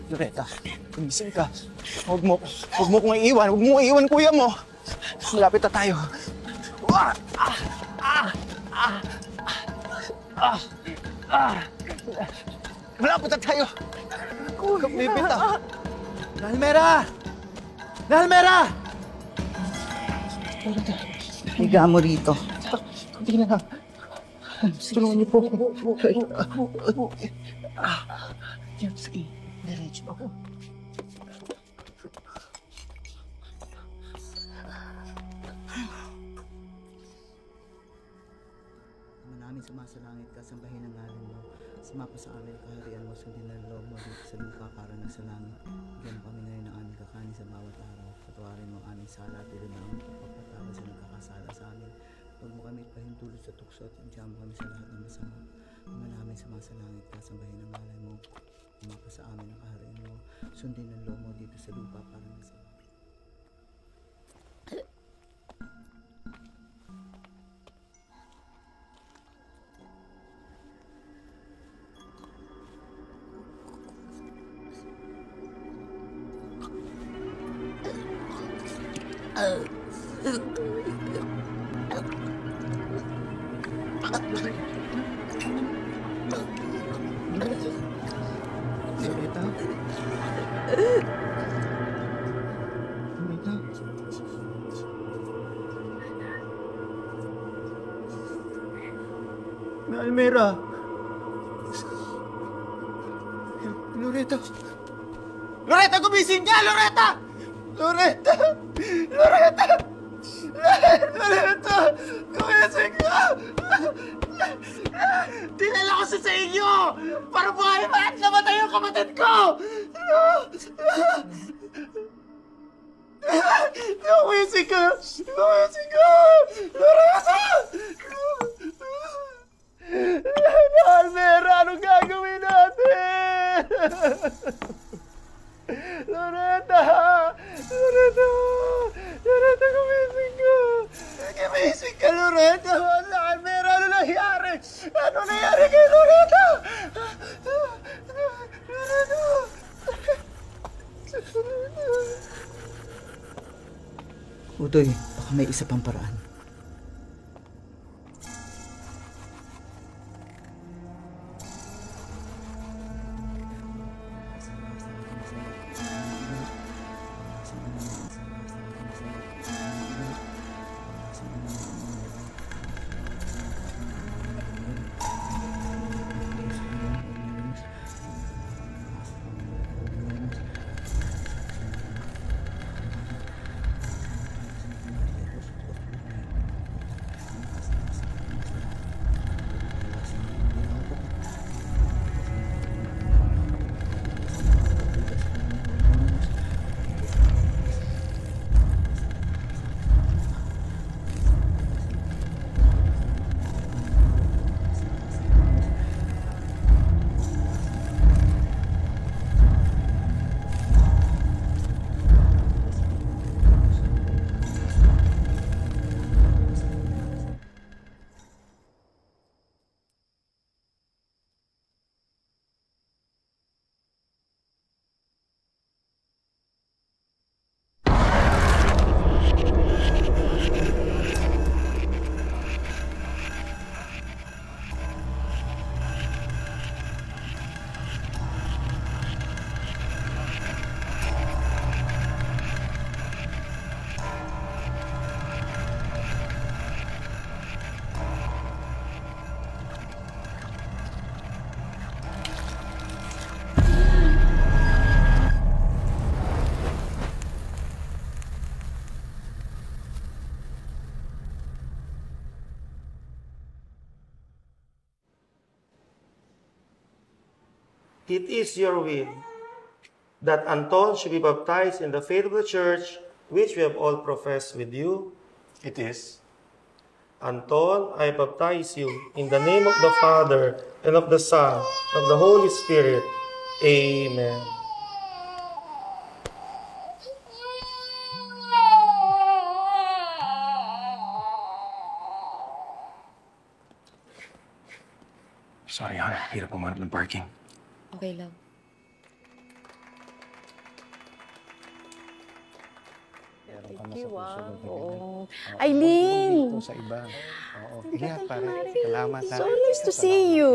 Loretta, gumising ka. Huwag mo kong iiwan. Huwag mo iiwan, kuya mo. Malapit na tayo. Malapit na tayo. Kapipit ah. Nalmera! Nalmera! Higa mo rito. Hindi na lang. Tulungan niyo po. Yan, sige. Diretso ako. Namin sumasalangit ka, sambahin ang ngalan mo. Sumapa sa amin, kaharian mo, sundin ang loob mo dito sa lupa para na sa langit. Bigyan kami ngayon ng aming kakanin sa bawat araw. Patawarin mo ang aming sala at tulad ng aming pagpapatawad sa nagkakasala sa amin. Huwag mo kami pahintulot sa tukso at idiyan mo kami sa lahat ng masama. Ama namin sumasalangit ka, sambahin ang ngalan mo. Sumapa sa amin ang kaharian mo. Sundin ang loob mo dito sa lupa para na sa langit. Loretta? Loretta? Almera! Loretta! Loretta, gumising ka! Loretta! Loretta! Loretta! Loretta! Gumising ka! Dinala ko siya sa inyo! Para buhay pa at namatay ang kapatid ko! Gumising ka! Gumising ka! Loretta! Almera, anong gagawin natin? Loretta! Loretta! Loretta, gumising ka! Gumising ka, Loretta! Almera, ano nangyari? Ano nangyari kay Loretta? Loretta! Utoy, baka may isa pang paraan. It is your will that Anton should be baptized in the faith of the church, which we have all professed with you. It is. Anton, I baptize you in the name of the Father, and of the Son, and of the Holy Spirit. Amen. Sorry, Han. Hirap pumanap ng parking. Okay lang. Thank sa you, susunod na Oo. ganyan. Eileen! Dito sa iba. Oo. Ingat, pare. Salamat, ha. So nice to see you.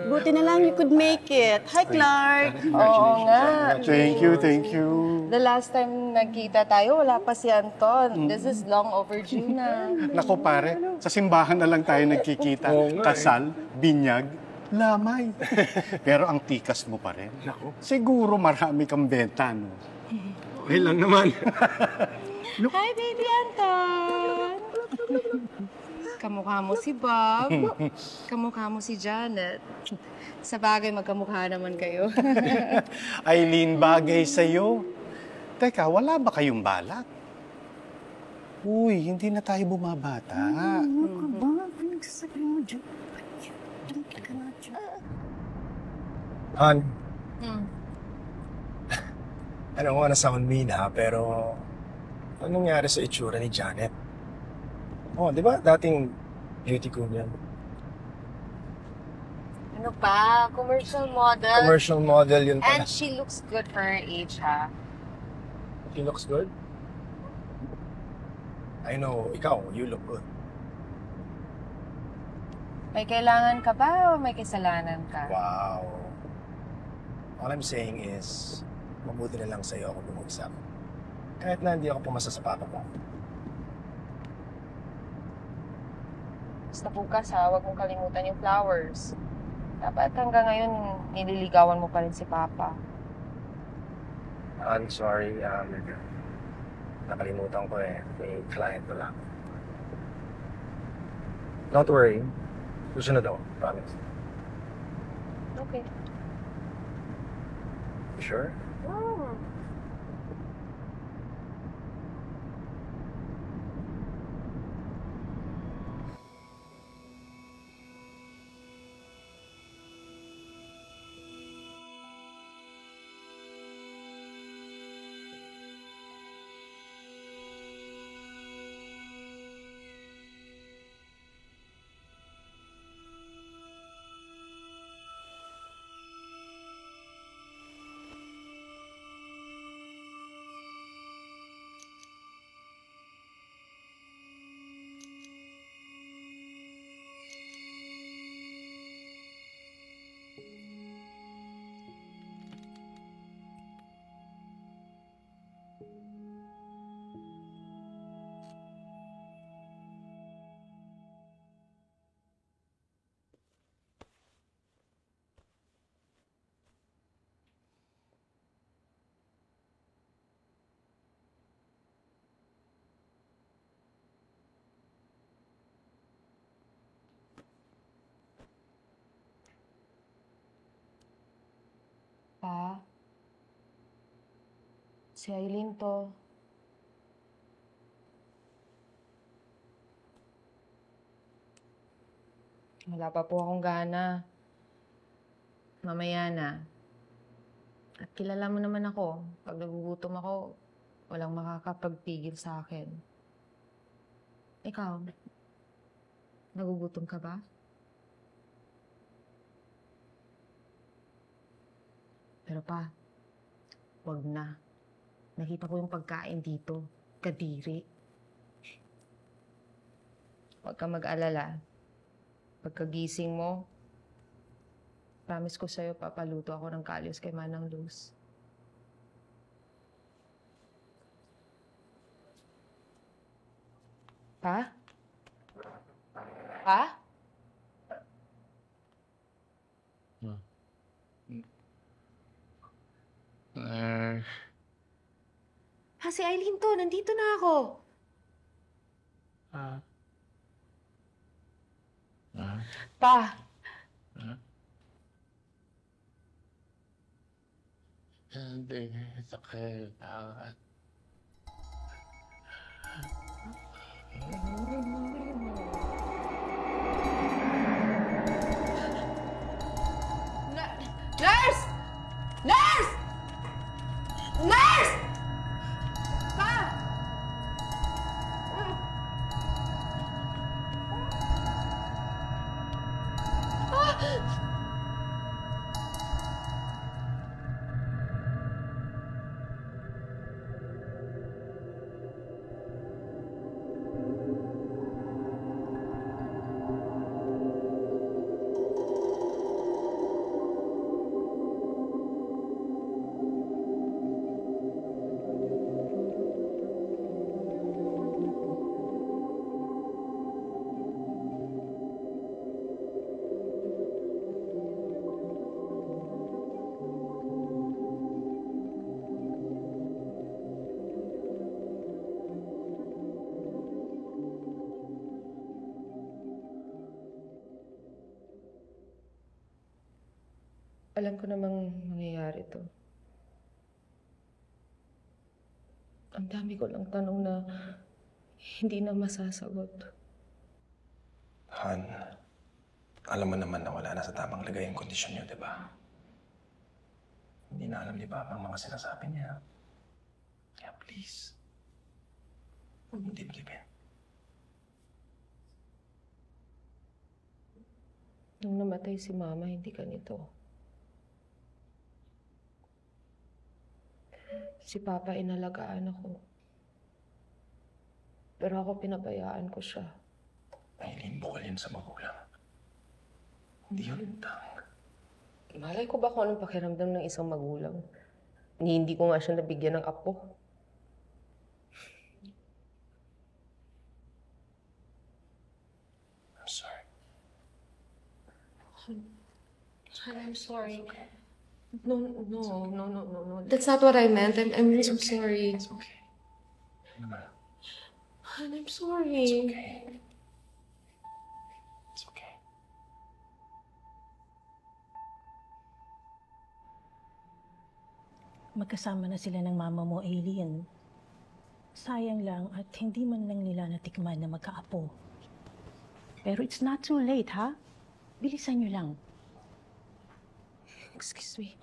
Buti na lang you could make it. Hi, Clark. Oo nga. Thank you, thank you. The last time nagkita tayo, wala pa si Anton. This is long overdue na. Nako, pare, sa simbahan na lang tayo nagkikita. Kasal, binyag, lamay. Pero ang tikas mo pa rin. Siguro marami kang benta, no? Okay lang naman. Hi, baby Anton! Kamukha mo si Bob. Kamukha mo si Janet. Sa bagay, magkamukha naman kayo. Eileen, bagay sa'yo. Teka, wala ba kayong balak? Uy, hindi na tayo bumabata. Han. Alam ko na sound mean ha, pero anong nangyari sa itsura ni Janet? Oh, di ba dating beauty queen yan? Ano pa? Commercial model. Commercial model yun pala. And she looks good for her age, ha? She looks good? I know, ikaw, you look good. May kailangan ka ba o may kasalanan ka? Wow. All I'm saying is, mabuti na lang sa'yo ako bumagsak. Kahit na hindi ako pumasa sa papa ko. Basta bukas ha, huwag mong kalimutan yung flowers. Dapat hanggang ngayon, nililigawan mo pa rin si Papa. I'm sorry, nakalimutan ko eh. May client ko lang. Don't worry. Susunod ako, promise. Okay. You sure? Pa, si Eileen to. Wala pa po akong gana. Mamaya na. At kilala mo naman ako. Pag nagugutom ako, walang makakapagpigil sa akin. Ikaw, nagugutom ka ba? Pero pa, wag na. Nakita ko yung pagkain dito. Kadiri. Huwag ka mag-alala. Pagkagising mo, promise ko sa'yo, papaluto ako ng kalyos kay Manang Luz. Pa? Pa? Ha, si Eileen to. Nandito na ako. Pa, Hindi kita kailangan. Nurse! Nurse! Nurse! Pa! Alam ko namang mangyayari to. Ang dami ko lang tanong na hindi na masasagot. Han, alam mo naman na wala na sa tamang lagay ang kondisyon niyo, di ba? Hindi na alam ni Papa ang mga sinasabi niya. Kaya please, huwag mo dibdibin. Nung namatay si Mama, hindi ganito. Si Papa inalagaan ako. Pero ako pinabayaan ko siya. Mahiling bukal yan sa magulang. Hindi yun utang. Malay ko ba kung anong pakiramdam ng isang magulang? Hindi ko nga siya nabigyan ng apo. I'm sorry. I'm sorry. No. That's not what I meant. I'm really sorry. It's okay. Ano naman? Han, I'm sorry. It's okay. It's okay. Magkasama na sila ng mama mo, Aileen. Sayang lang at hindi man lang nila natikman na magkaapo. Pero it's not too late, ha? Bilisan nyo lang. Excuse me.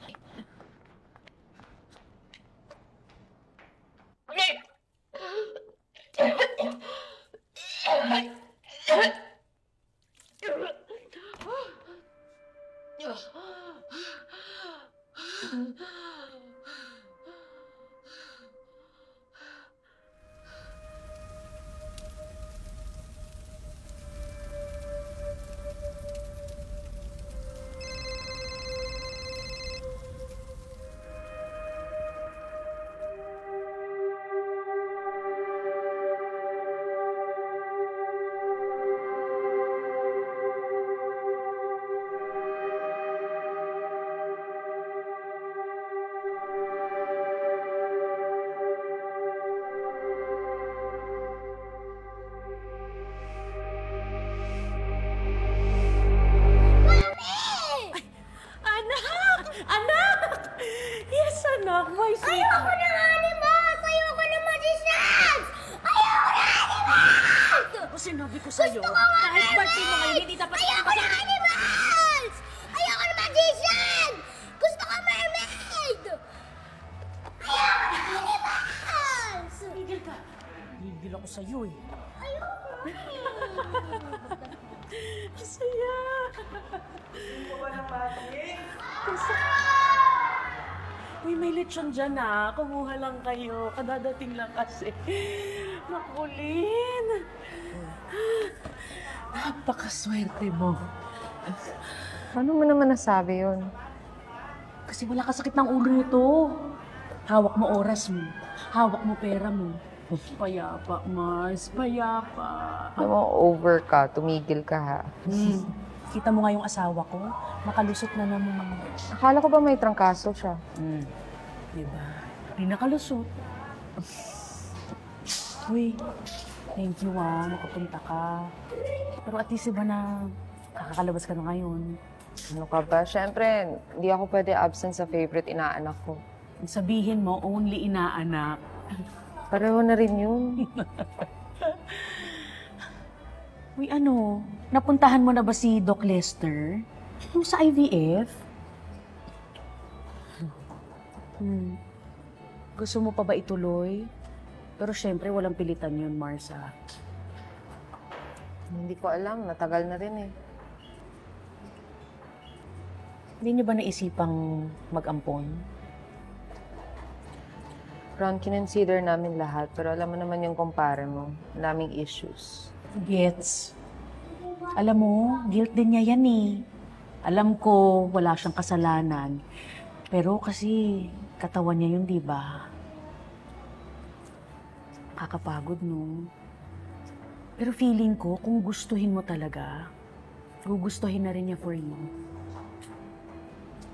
Anak, my sweet. Ayoko na animals! Ayoko na magicians! Ayoko na animals! O sinabi ko sa'yo, Gusto ko nga kahit mermaid! birthday mo ngayon, hindi dapat... Ayoko na animals! Ayoko na magician! Gusto ko mermaid! Ayoko na animals! Tigil ka. Tigil ako sa'yo eh. Ayoko na. Masaya. Hindi mo ba ng magic? Uy, may lechon dyan ah. Kumuha lang kayo. Kadadating lang kasi. Makulin. Napakaswerte mo. Paano mo naman nasabi yun? Kasi wala kasakit ng ulo nito. Hawak mo oras mo. Hawak mo pera mo. Payapa, Mars. Payapa. Alam mo, over ka. Tumigil ka ha. Kita mo nga yung asawa ko. Nakalusot na naman. Akala ko ba may trangkaso siya? Diba? Di nakalusot. Uy, thank you nakapunta ka. Pero at least iba na kakakalabas ka na ngayon. Ano ka ba? Siyempre, hindi ako pwede absent sa favorite inaanak ko. Sabihin mo, only inaanak. Pareho na rin yun. Uy, napuntahan mo na ba si Doc Lester? Yung sa IVF? Gusto mo pa ba ituloy? Pero syempre, walang pilitan yun, Marsa. Hindi ko alam. Natagal na rin eh. Hindi niyo ba naisipang mag-ampon? Ron, kinonsider namin lahat. Pero alam mo naman yung kumpare mo. Daming issues. Gets. Alam mo, guilt din niya yan eh. Alam ko, wala siyang kasalanan. Pero kasi, katawan niya yun, di ba? Kakapagod, no? Pero feeling ko, kung gustuhin mo talaga, gugustuhin na rin niya for you.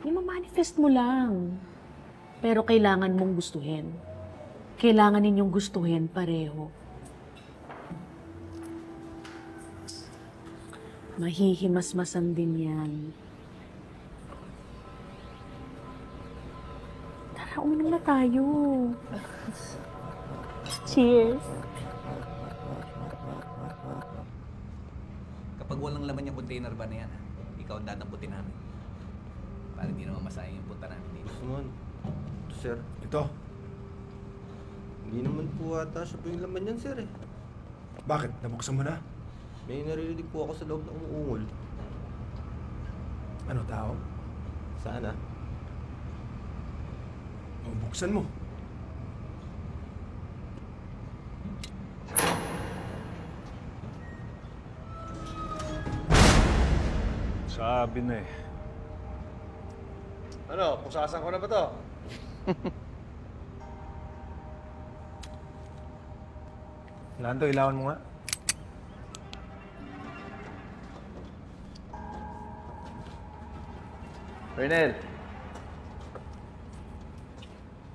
I-manifest mo lang. Pero kailangan mong gustuhin. Kailangan ninyong gustuhin pareho. Mahihimas-masan din yan. tayo. Cheers. Kapag walang laman yung container ba na yan, ikaw ang dadamputin namin. Para hindi naman masayang yung punta namin dito. Naman. Ito, sir. Ito. Hindi naman po ata siya po yung laman yan, sir eh. Bakit? Nabuksan mo na? May naririnig po ako sa loob na umuungol. Ano tao? Sana. O, buksan mo. Sabi na eh. Ano, pusasan ko na ba to? Lando, ilawan mo nga. Bernel!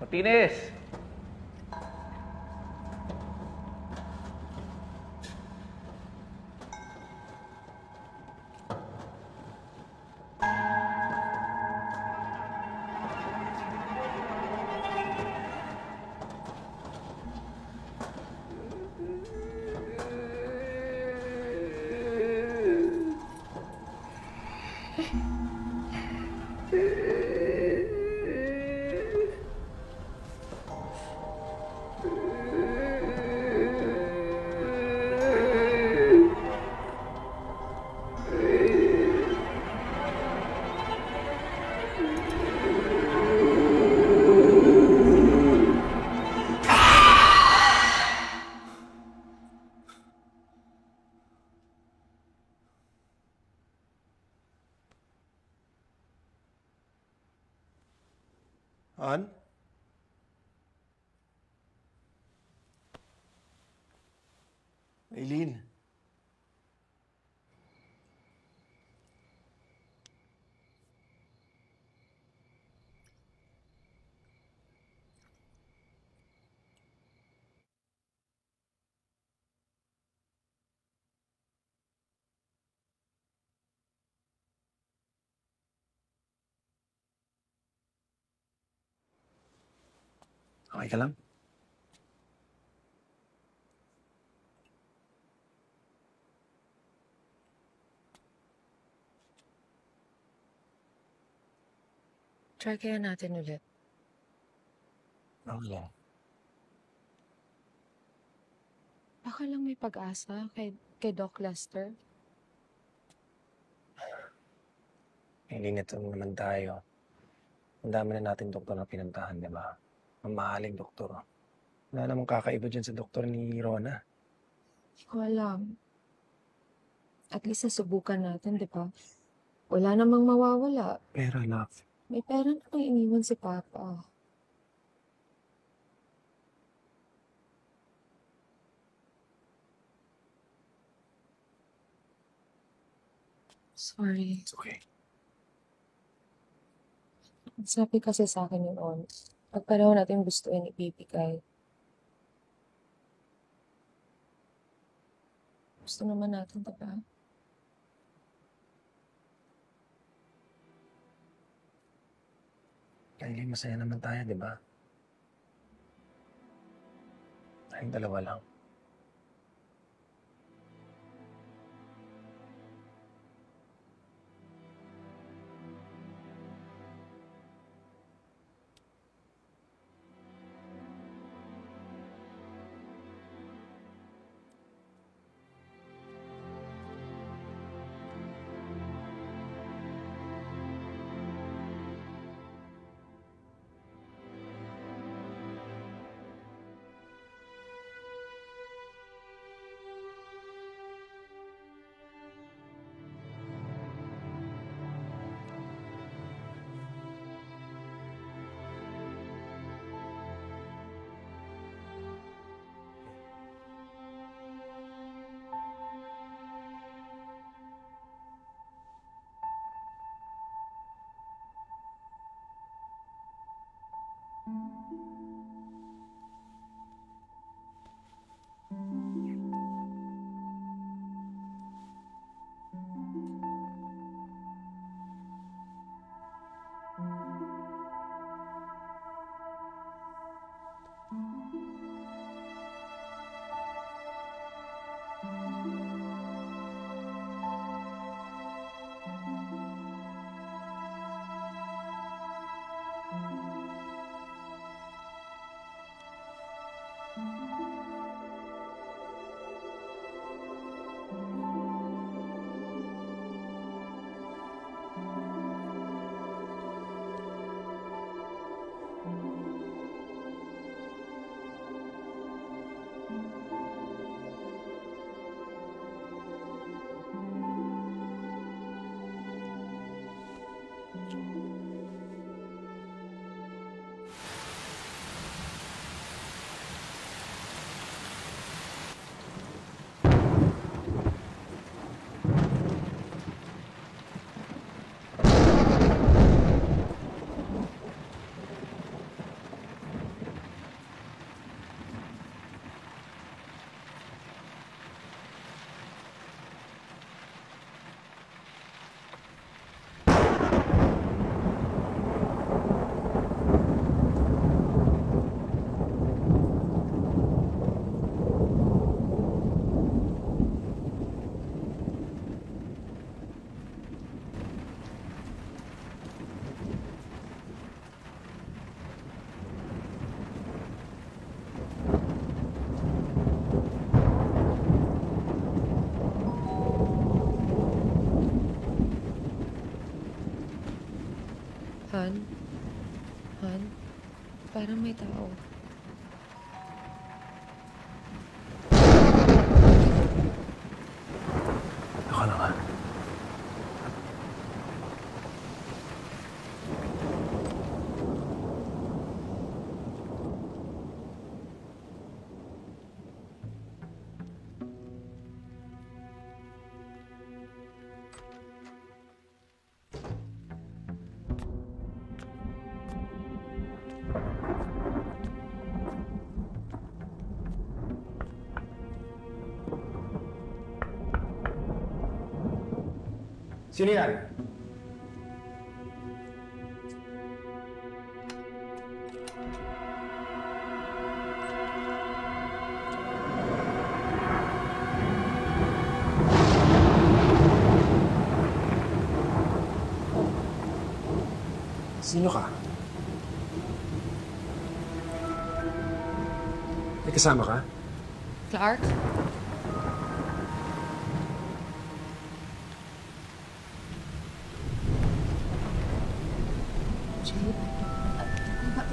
Martinez! An? Eileen. Okay ka lang? Try kaya natin ulit. Okay lang. Baka lang may pag-asa kay Doc Lester. Ilinit naman tayo. Ang dami na natin doktor na pinuntahan, di ba? Ang mahaling doktor. Wala namang kakaiba dyan sa doktor ni Rona. Hindi ko alam. At least nasubukan natin, di ba? Wala namang mawawala. Pero love, May pera namang iniwan si Papa. Sorry. it's okay. Sabi kasi sa akin yun, On. Pag pareho natin gustuin ibibigay. Gusto naman natin, diba? Kylie, masaya naman tayo, di ba? Tayong dalawa lang. may tao. Ako na nga. Sino yan? Sino ka? May kasama ka? Clark?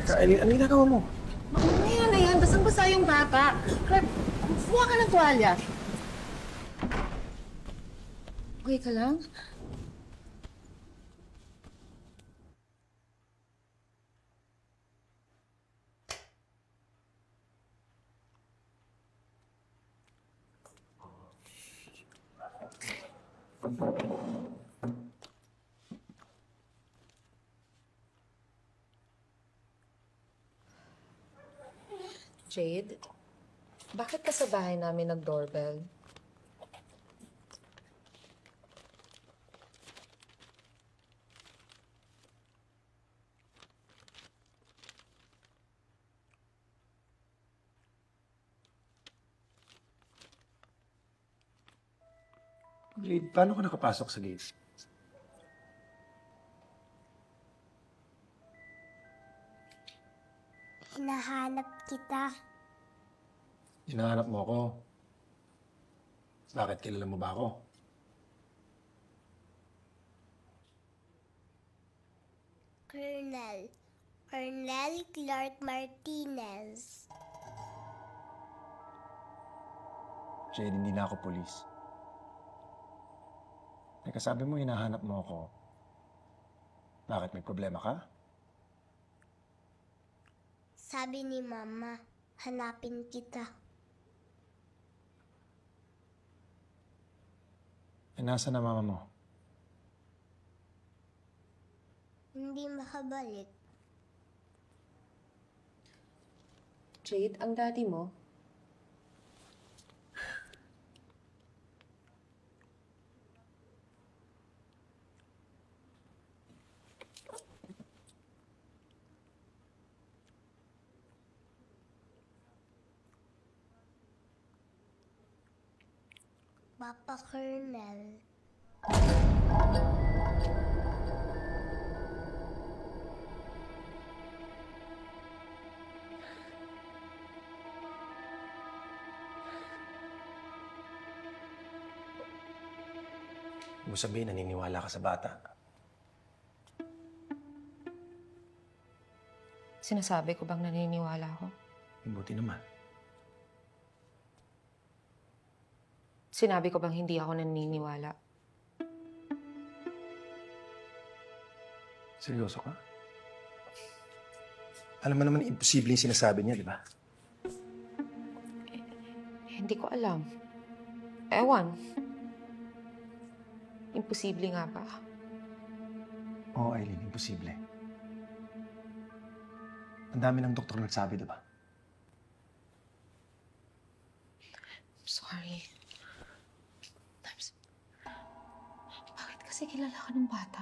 Teka, Eileen, ano ginagawa mo? Mamaya na yan. Basang-basa yung bata. Clark, buha ka ng tuwalya. Okay ka lang? Jade, bakit ka sa bahay namin nag-doorbell? Jade, paano ka nakapasok sa gate? Hinahanap kita. Hinahanap mo ako. Bakit? Kilala mo ba ako? Colonel. Colonel Clark Martinez. Jade, hindi na ako polis. Teka, sabi mo hinahanap mo ako. Bakit? May problema ka? Sabi ni Mama, hanapin kita. Eh, nasa na mama mo? Hindi makabalik. Jade, ang daddy mo? Papa Colonel. Huwag mo sabihin, naniniwala ka sa bata. Sinasabi ko bang naniniwala ako? Buti naman. Sinabi ko bang hindi ako naniniwala? Seryoso ka? Alam mo naman, imposible yung sinasabi niya, di ba? Hindi ko alam. Ewan. Imposible nga ba? Oo, Eileen, imposible. Ang dami ng doktor nagsabi, di ba? Sorry. Bakit kasi kilala ka ng bata?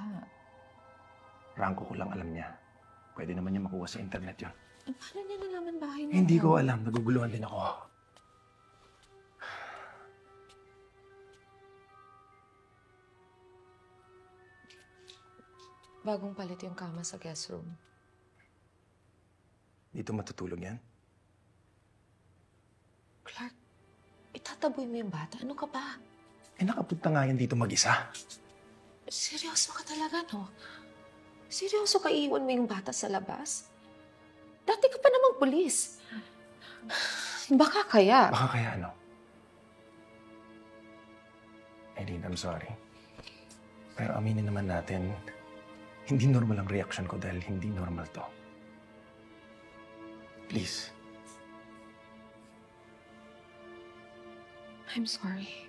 Rangko ko lang alam niya. Pwede naman niya makuha sa internet yun. Paano niya nalaman bahay mo? Hindi ko alam. Naguguluhan din ako. Bagong palit yung kama sa guest room. Dito matutulog yan? Clark, itataboy mo yung bata. Ano ka ba? Eh, nakapunta nga yan dito mag-isa. Seryoso ka talaga, no? Seryoso ka iiwan mo yung bata sa labas? Dati ka pa namang pulis. Baka kaya. Baka kaya ano? Eileen, I'm sorry. Pero aminin naman natin, hindi normal ang reaction ko dahil hindi normal to. Please. I'm sorry.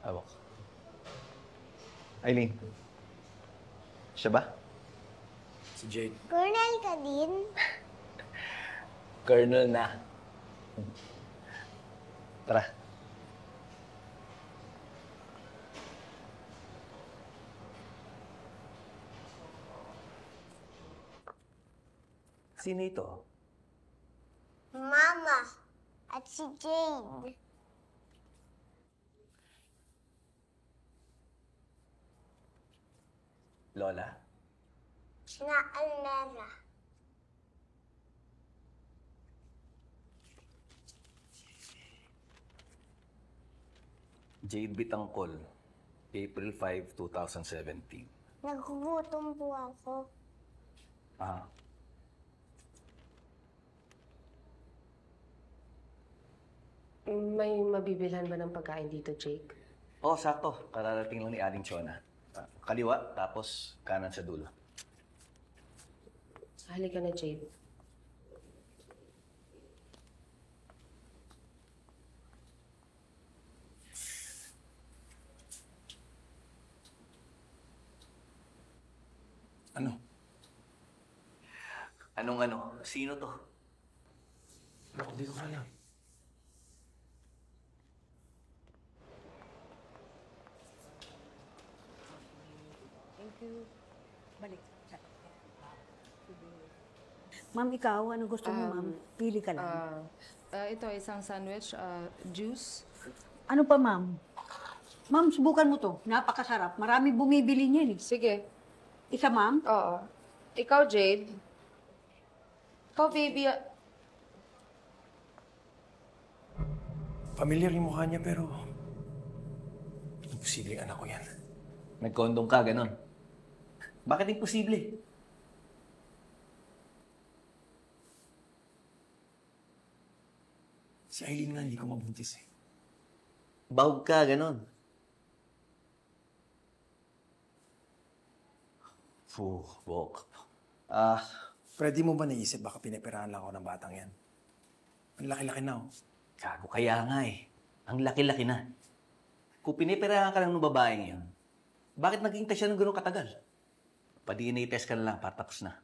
Hawak. Eileen. Siya ba? Si Jade. Colonel ka din? Colonel na. Tara. Sino ito? Mama at si Jade. Lola? Sina Almera. Jade Bitangkol, April 5, 2017. Nagugutom po ako. Ah. May mabibilhan ba ng pagkain dito, Jake? Oh, sakto. Kararating lang ni Aling Chona. Kaliwa, tapos kanan sa dulo. Halika na, Jade. Ano? Anong ano? Sino to? Naku, hindi ko alam. Thank you. Balik. Ma'am, ikaw, anong gusto mo, ma'am? Pili ka lang. Ito, isang sandwich, juice. Ano pa, ma'am? Ma'am, subukan mo to. Napakasarap. Marami bumibili niyan eh. Sige. Isa, ma'am? Oo. Ikaw, Jade. Ikaw, baby. Familiar yung mukha niya pero... Imposible yung anak ko yan. Nagkondong ka, ganon. Bakit imposible? Si Eileen nga, hindi ko mabuntis eh. Bahog ka, ganon. Bok. Pwede mo ba naisip baka pinipirahan lang ako ng batang yan? Ang laki-laki na oh. Gago, kaya nga eh. Ang laki-laki na. Kung pinipirahan ka lang ng babaeng yun, bakit nag-iintay siya ng gano'ng katagal? Pa-DNA test ka na lang, patapos na.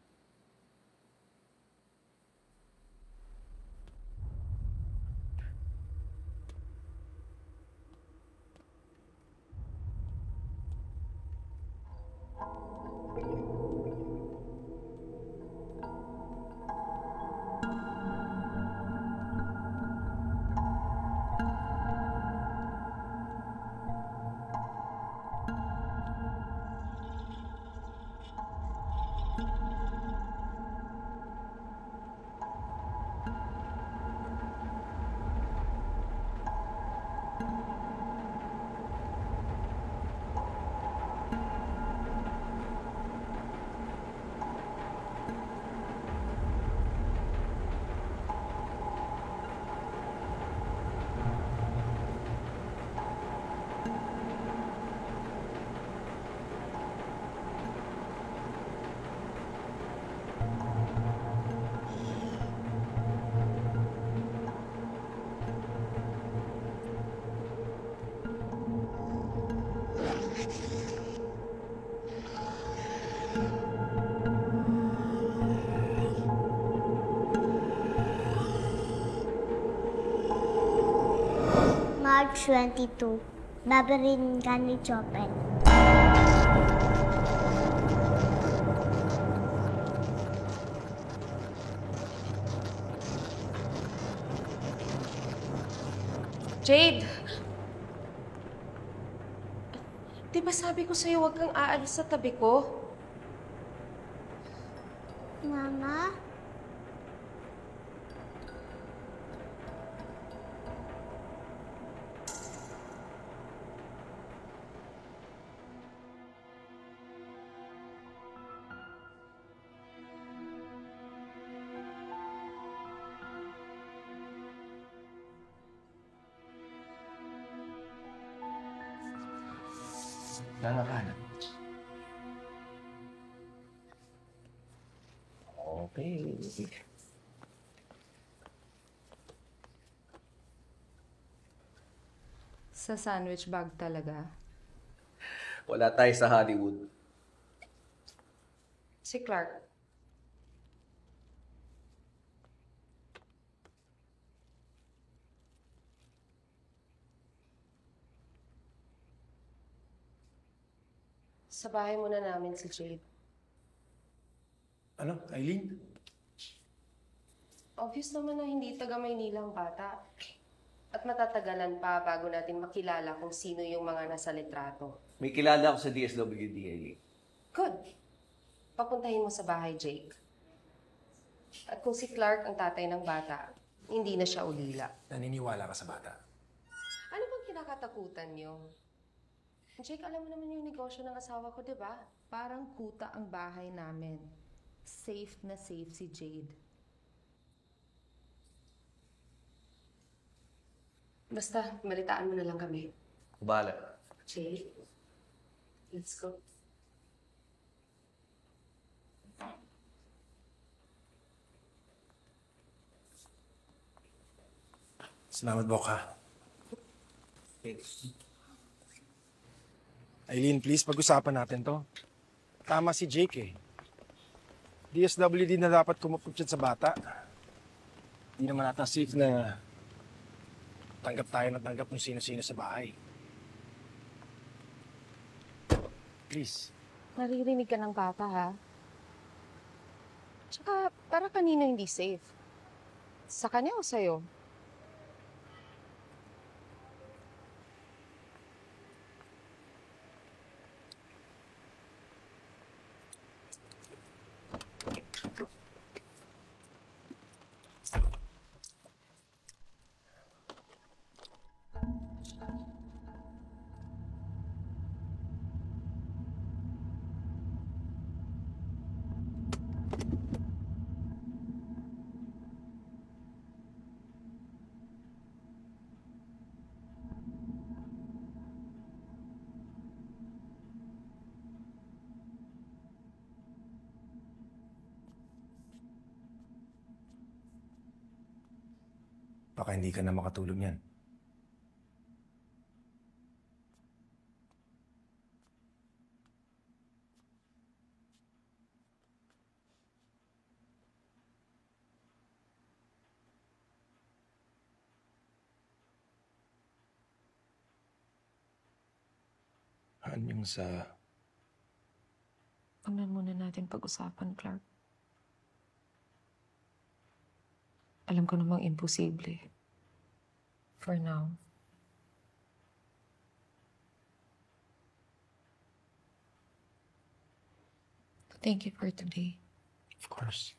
March 22, babarilin ka ni Chopin. Jade! Di ba sabi ko sa'yo huwag kang aalis sa tabi ko? Mama? Nanakanan. Okay. Sa sandwich bag talaga. Wala tayo sa Hollywood. Si Clark. Sa bahay muna namin si Jade. Ano, Eileen? Obvious naman na hindi taga Maynila ang bata. At matatagalan pa bago natin makilala kung sino yung mga nasa litrato. May kilala ako sa DSWD, Eileen. Good. Papuntahin mo sa bahay, Jake. At kung si Clark ang tatay ng bata, hindi na siya ulila. Naniniwala ka sa bata? Ano bang kinakatakutan niyo? Jake, alam mo naman yung negosyo ng asawa ko, di ba? Parang kuta ang bahay namin. Safe na safe si Jade. Basta, balitaan mo na lang kami. Bahala. Jake, let's go. Salamat, Boka. Eileen, please, pag-usapan natin to. Tama si Jake eh. DSWD na dapat kumupot siya sa bata. Hindi naman nata safe na tanggap tayo na tanggap kung sino-sino sa bahay. Please. Naririnig ka ng bata, ha? Tsaka, para kanino hindi safe? Sa kanya o sa'yo? Baka hindi ka na makatulog yan. Yung sa... Tingnan muna natin pag-usapan, Clark. Alam ko namang imposible. For now. Thank you for today. Of course.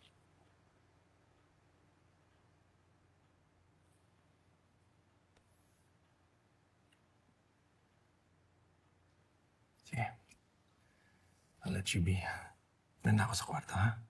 Sige. I'll let you be. Nandun ako sa kwarto, ha?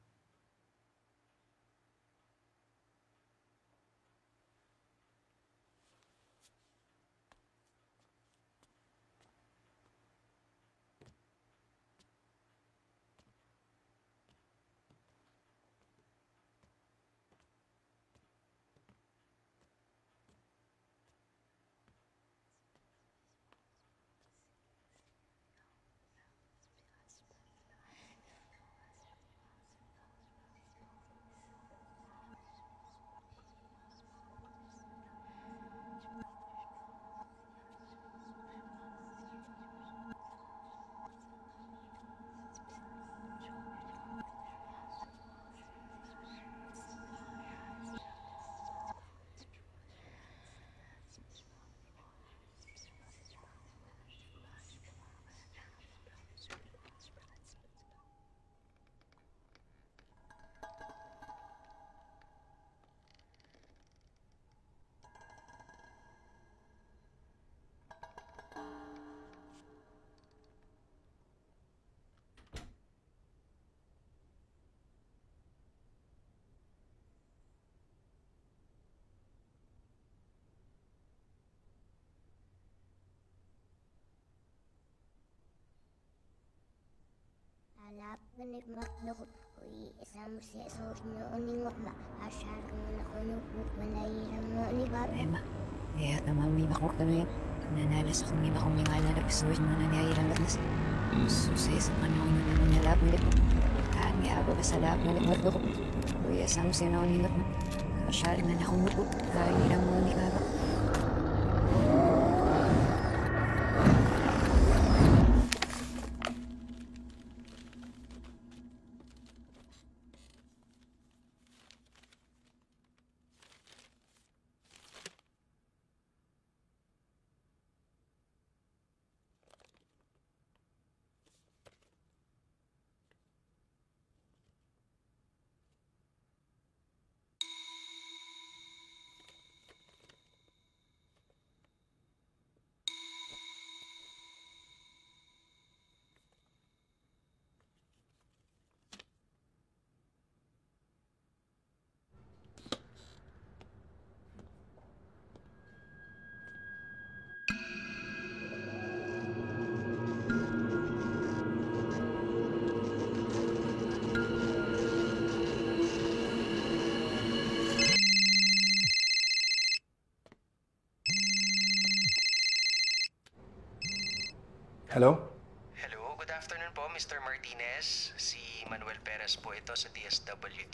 malap ganik makdukot Uy, isama siya sa uning ma asyar ko na kuno malayirang mo ni Bab. Emma, kaya tamami ako kami. Nanalas ako ng akong mga episode na nangyayarang lakas. Susay sa panahon na nanalap nila. Kaan nga ako sa lap na nagmardo ko. Uy, asam siya na uningot na. Asyar na akong mupo. Kaya mo ni Baba. Hello? Hello, good afternoon po, Mr. Martinez. Si Manuel Perez po ito sa DSWD.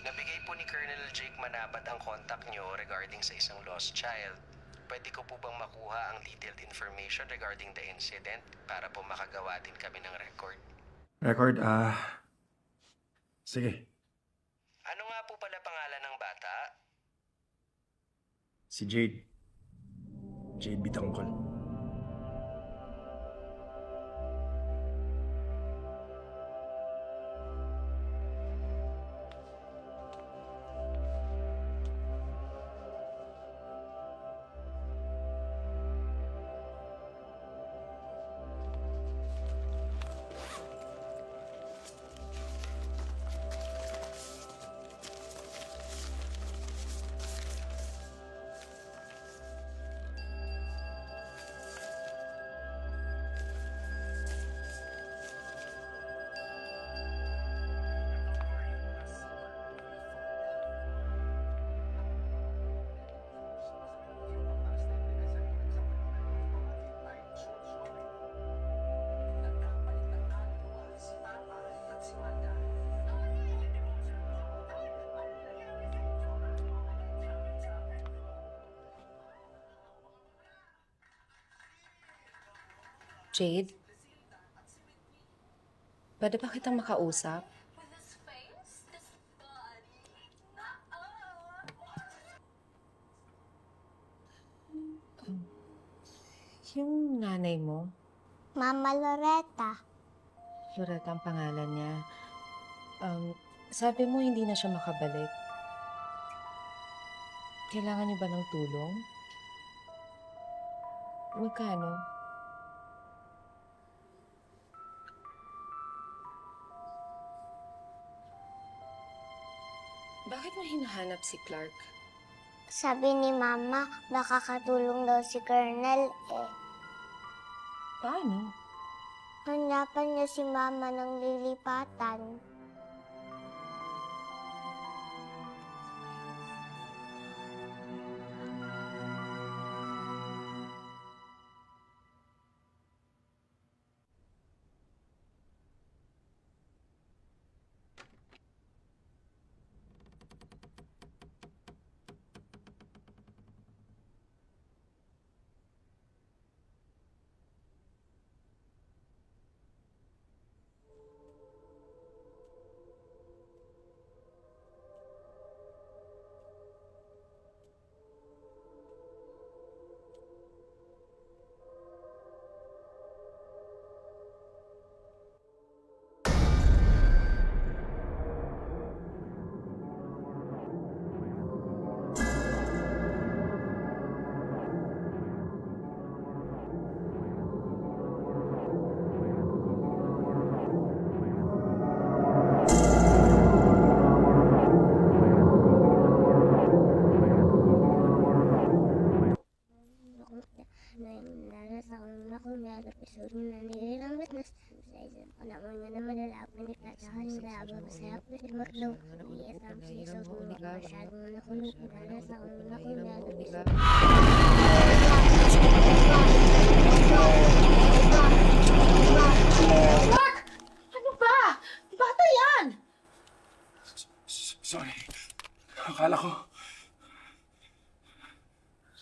Nabigay po ni Colonel Jake Manabat ang contact nyo regarding sa isang lost child. Pwede ko po bang makuha ang detailed information regarding the incident para po makagawa din kami ng record? Record, sige. Ano nga po pala pangalan ng bata? Si Jade. Jade Bitangkol. Jade? Pwede ba kitang makausap? Yung nanay mo, Mama Loretta. Loretta ang pangalan niya. Sabi mo hindi na siya makabalik. Kailangan niyo ba ng tulong? Magkano? Bakit mo hinahanap si Clark? Sabi ni Mama, baka katulong daw si Colonel eh. Paano? Hanapan niya si Mama ng lilipatan. naman nga na malalaman at natahan na abang sa hapos ni Maklo. Iisang siya sa mga masyadong nakulong para sa una ko na Mark! Ano ba? Bata yan! Sorry. Akala ko.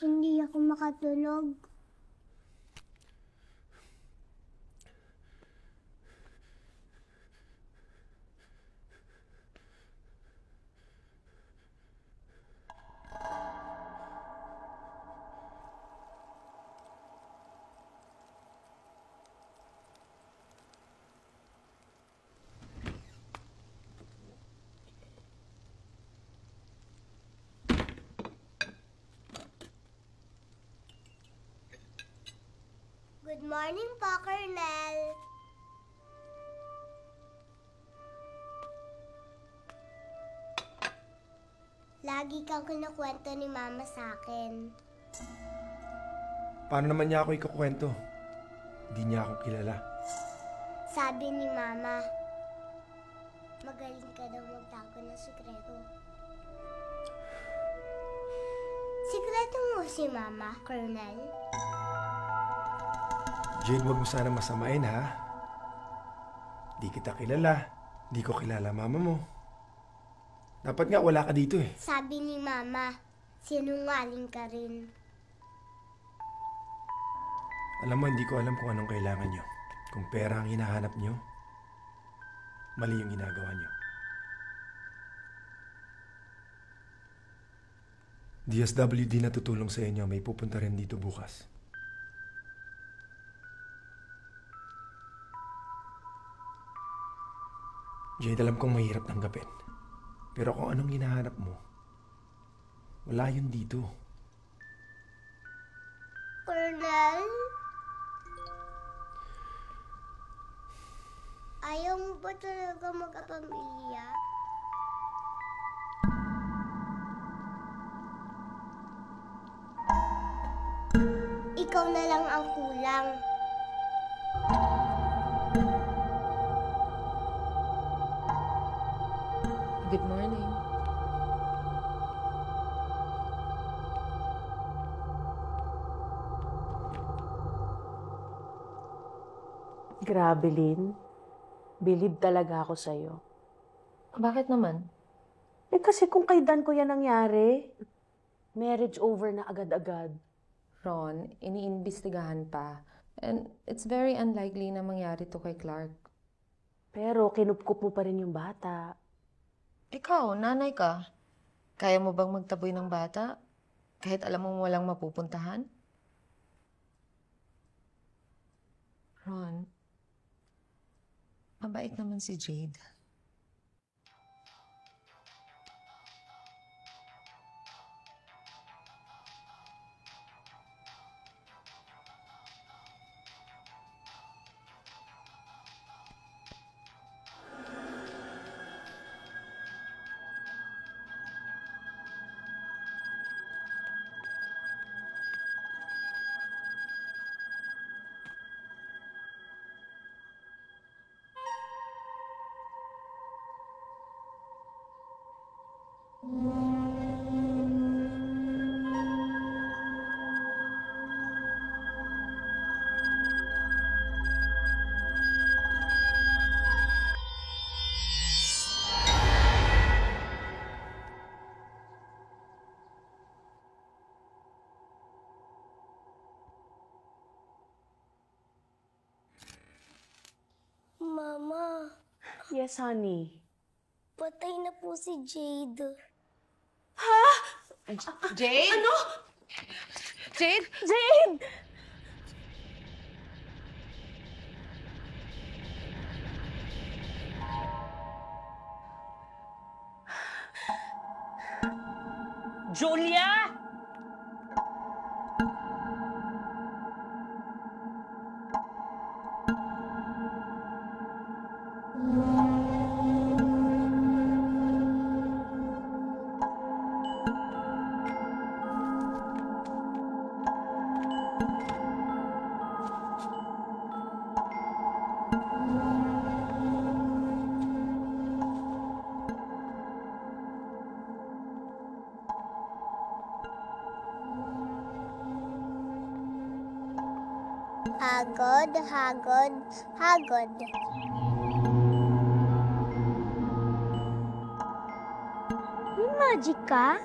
Hindi ako makatulog. Good morning po, Colonel. Lagi kang kinukwento ni Mama sa akin. Paano naman niya ako ikukwento? Hindi niya ako kilala. Sabi ni Mama, magaling ka daw magtago ng sikreto. Sikreto mo si Mama, Colonel? Jade, wag mo sana masamain, ha? Di kita kilala. Di ko kilala mama mo. Dapat nga wala ka dito eh. Sabi ni Mama, sinungaling ka rin. Alam mo, hindi ko alam kung anong kailangan nyo. Kung pera ang hinahanap nyo, mali yung ginagawa nyo. DSWD na tutulong sa inyo. May pupunta rin dito bukas. Jade, alam kong mahirap tanggapin. Pero kung anong hinahanap mo, wala yun dito. Colonel? Ayaw mo ba talaga magkapamilya? Ikaw na lang ang kulang. Good morning. Grabe, Lynn. Believe talaga ako sa'yo. Bakit naman? Kasi kung kay Dan ko yan nangyari, marriage over na agad-agad. Ron, iniimbestigahan pa. And it's very unlikely na mangyari to kay Clark. Pero kinupkup mo pa rin yung bata. Ikaw, nanay ka. Kaya mo bang magtaboy ng bata? Kahit alam mong walang mapupuntahan? Ron, mabait naman si Jade. Mama, Yes, honey. patay na po si Jade. Jade? Ano? Jade? Jade! Julia! Hagod, hagod, hagod. May magic ka?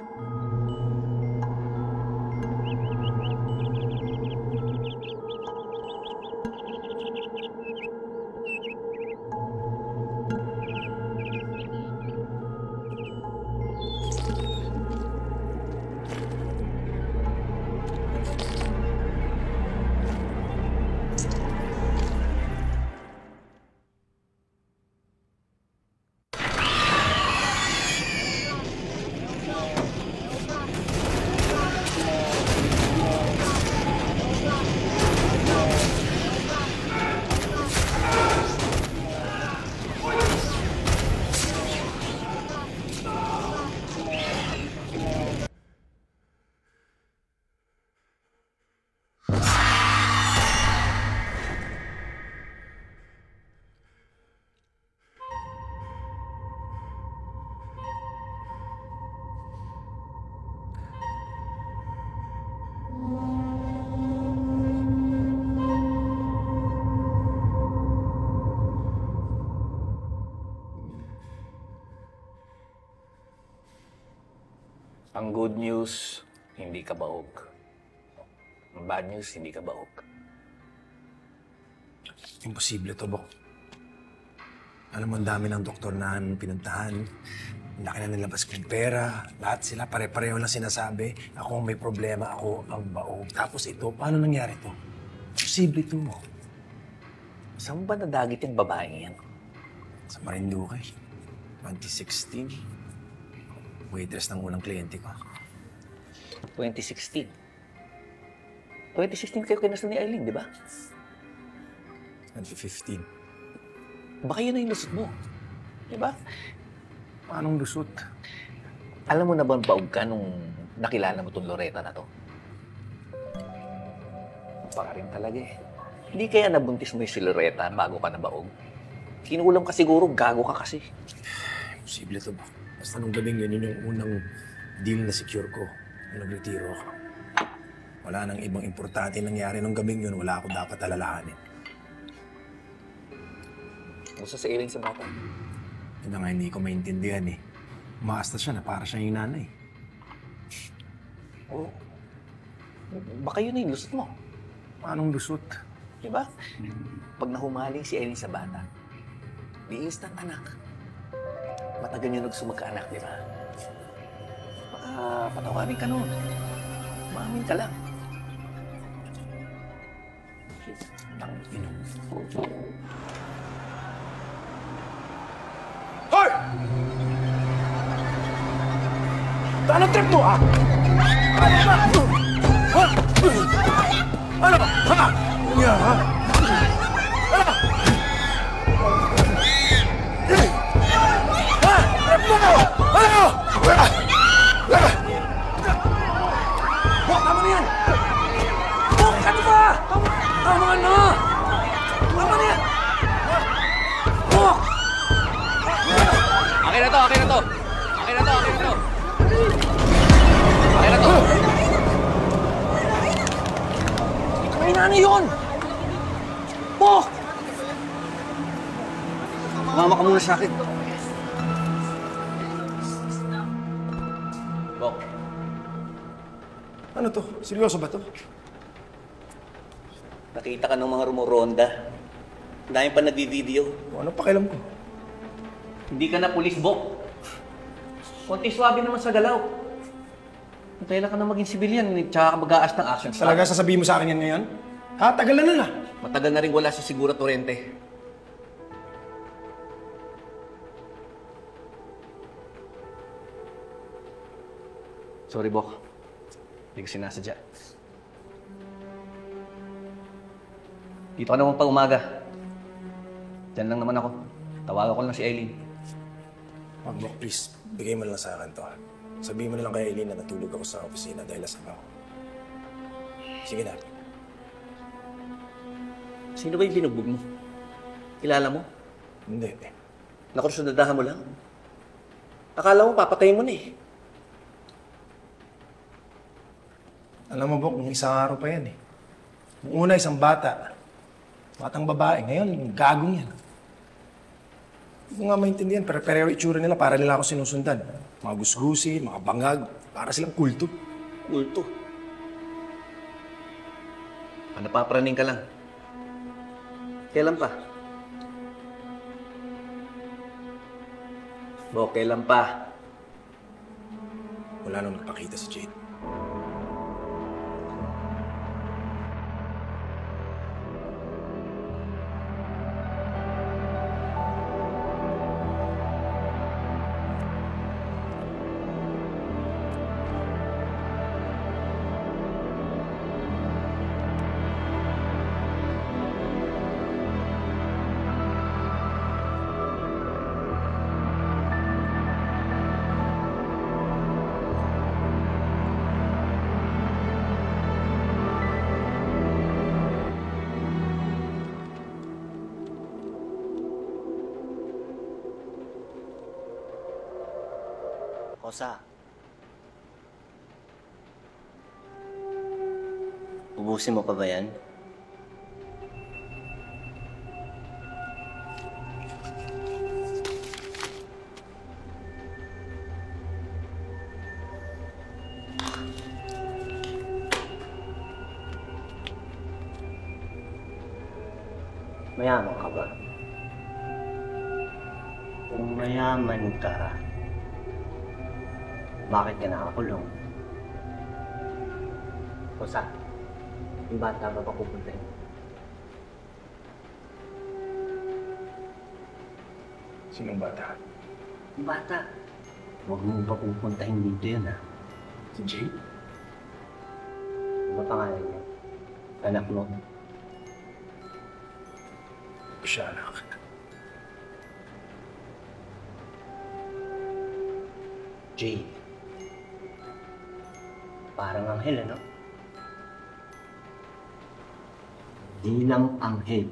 Ang good news, hindi ka baog. Ang bad news, hindi ka baog. Imposible to, Bok. Alam mo, ang dami ng doktor na pinuntahan. Laki na nilabas kong pera. Lahat sila pare-pareho lang sinasabi. Ako ang may problema, ako ang baog. Tapos ito, paano nangyari to? Imposible to. Saan mo ba nadagit yung babaeng yan? Sa Marinduque. 2016. Waitress ng unang kliyente ko. 2016? 2016 kayo kinasal ni Eileen, di ba? 2015. Baka yun na yung lusot mo. Di ba? Anong lusot? Alam mo na ba ang baog ka nung nakilala mo itong Loretta na to? Baka rin talaga eh. Hindi kaya nabuntis mo yung si Loretta bago ka na baog? Kinulam ka siguro, gago ka kasi. Imposible to, Bok. Basta nung gabing yun yung unang deal na secure ko. Nung nagretiro ako. Wala nang ibang importante nangyari nung gabing yun. Wala ako dapat alalahanin. Gusto sa Eileen sa bata? Yun na nga hindi ko maintindihan eh. Umaasta siya na para siya yung nanay. Oo. Baka yun na yung lusot mo. Anong lusot? Diba? Pag nahumaling si Eileen sa bata, di instant anak. Matagal niya nagsumagka-anak, di ba? Baka patawarin ka nun. Maamin ka lang. Hoy! Ano trip mo, ha? Ano ba? Ha? Ano? Ha? Nga, ha? Ano? Ano? Bok, tama na yan! Bok, ano ba? Tama na! Tama na yan! Bok! Akin na to, akin na to! Akin na to, akin na to! Akin na to! May nanay yun! Bok! Mama ka muna sa akin. Bok. Ano to? Seryoso ba to? Nakita ka ng mga rumoronda. Dahil pa nagbi-video. Ano pakialam ko? Hindi ka na pulis, Bok. Konti swabe naman sa galaw. Kailan ka na maging sibilyan, tsaka ka mag-aas ng action. Talaga sasabihin mo sa akin yan ngayon? Ha? Tagal na na. Matagal na rin wala si Sigura Torrente. Sorry, Bok. Hindi ko sinasadya. Dito ka naman pa umaga. Diyan lang naman ako. Tawagan ko lang si Eileen. Bok, please. Bigay mo lang sa akin to. Sabihin mo na lang kay Eileen na natulog ako sa opisina dahil lasing ako. Sige na. Sino ba yung binugbog mo? Kilala mo? Hindi. Nakursunadahan mo lang? Akala mo papatayin mo na eh. Alam mo, Bok, nung isang araw pa yan eh. Nung una, isang bata. Batang babae. Ngayon, gagong yan. Hindi ko nga maintindihan, pero pareho itsura nila para nila ako sinusundan. Mga gusgusi, mga bangag, para silang kulto. Kulto. Napapraning ka lang. Kailan pa? Kailan pa? Wala nung nagpakita si Jade. Kosa. Ubusin mo pa ba yan? Mayaman ka ba? Kung mayaman ka, bakit ka nakakulong? Kosa, yung bata ba papupuntahin? Sinong bata? Yung bata. Huwag mo papupuntahin dito yun, ha? Si Jade? Ano pangalan niya? Anak mo? Siya, anak. Jade. Parang anghel, ano? Di lang anghel.